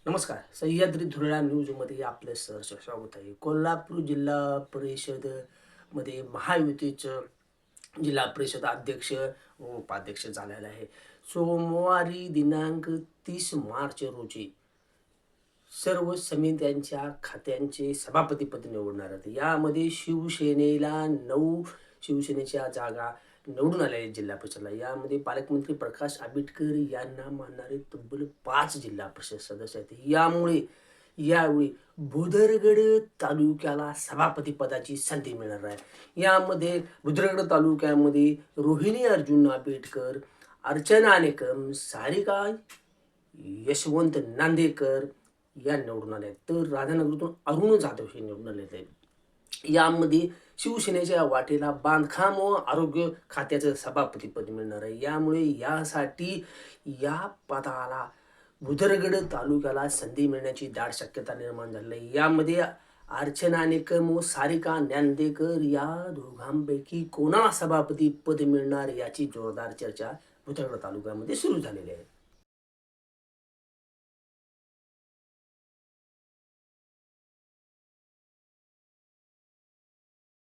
नमस्कार. सह्याद्री धुरळा न्यूजमध्ये आपलं सहर्ष स्वागत आहे. कोल्हापूर जिल्हा परिषदमध्ये महायुतीचं जिल्हा परिषद अध्यक्ष व उपाध्यक्ष झालेलं आहे. सोमवारी दिनांक 30 मार्च रोजी सर्व समित्यांच्या खात्यांचे सभापतीपदी निवडणार आहेत. यामध्ये शिवसेनेला 9 शिवसेनेच्या जागा निवडून आल्या आहेत जिल्हा परिषदला. यामध्ये पालकमंत्री प्रकाश आंबेडकर यांना मानणारे तब्बल 5 जिल्हा परिषद सदस्य आहेत. यावेळी भुदरगड तालुक्याला सभापती पदाची संधी मिळणार आहे. यामध्ये भुदरगड तालुक्यामध्ये रोहिणी अर्जुन आंबेडकर, अर्चना निकम, सारिका यशवंत नांदेकर या निवडून आल्या आहेत. तर राधानगरीतून अरुण जाधव हे निवडून आले आहेत. यामध्ये शिवसेनेच्या वाटेला बांधकाम व आरोग्य खात्याचं सभापतीपद मिळणार आहे. यामुळे यासाठी या पदाला भुदरगड तालुक्याला संधी मिळण्याची दाट शक्यता निर्माण झाली आहे. यामध्ये अर्चना निकम व सारिका ज्ञानदेकर या दोघांपैकी कोणाला सभापती पद मिळणार याची जोरदार चर्चा भुदरगड तालुक्यामध्ये सुरू झालेली आहे.